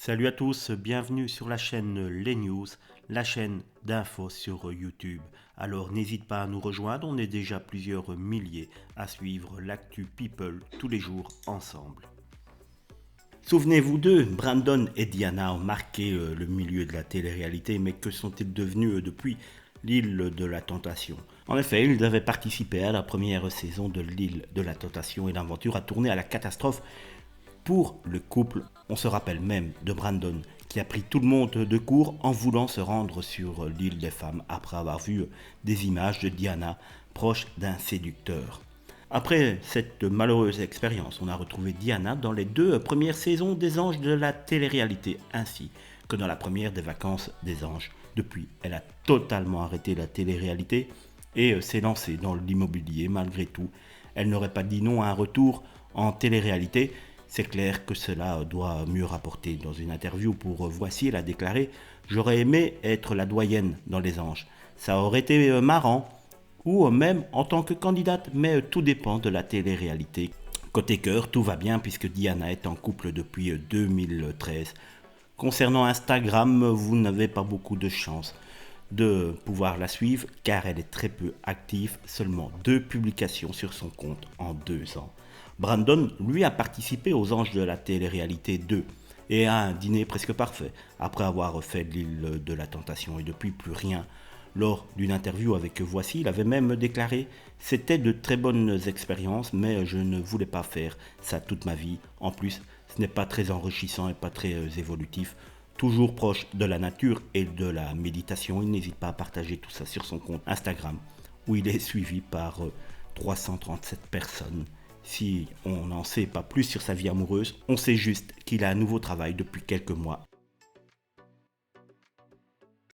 Salut à tous, bienvenue sur la chaîne Les News, la chaîne d'infos sur YouTube. Alors n'hésite pas à nous rejoindre, on est déjà plusieurs milliers à suivre l'actu People tous les jours ensemble. Souvenez-vous d'eux, Brandon et Diana ont marqué le milieu de la télé-réalité, mais que sont-ils devenus depuis l'île de la Tentation? En effet, ils avaient participé à la première saison de l'île de la Tentation et l'aventure a tourné à la catastrophe pour le couple. On se rappelle même de Brandon qui a pris tout le monde de court en voulant se rendre sur l'île des femmes après avoir vu des images de Diana proche d'un séducteur. Après cette malheureuse expérience, on a retrouvé Diana dans les deux premières saisons des Anges de la télé-réalité ainsi que dans la première des Vacances des Anges. Depuis, elle a totalement arrêté la télé-réalité et s'est lancée dans l'immobilier malgré tout. Elle n'aurait pas dit non à un retour en télé-réalité. C'est clair que cela doit mieux rapporter. Dans une interview pour Voici, elle a déclaré « J'aurais aimé être la doyenne dans Les Anges. Ça aurait été marrant, ou même en tant que candidate, mais tout dépend de la télé-réalité. » Côté cœur, tout va bien puisque Diana est en couple depuis 2013. Concernant Instagram, vous n'avez pas beaucoup de chance de pouvoir la suivre car elle est très peu active, seulement 2 publications sur son compte en 2 ans. Brandon, lui, a participé aux Anges de la télé-réalité 2 et a un dîner presque parfait après avoir fait l'île de la Tentation et depuis plus rien. Lors d'une interview avec Voici, il avait même déclaré « C'était de très bonnes expériences, mais je ne voulais pas faire ça toute ma vie. En plus, ce n'est pas très enrichissant et pas très évolutif. » Toujours proche de la nature et de la méditation, il n'hésite pas à partager tout ça sur son compte Instagram, où il est suivi par 337 personnes. Si on n'en sait pas plus sur sa vie amoureuse, on sait juste qu'il a un nouveau travail depuis quelques mois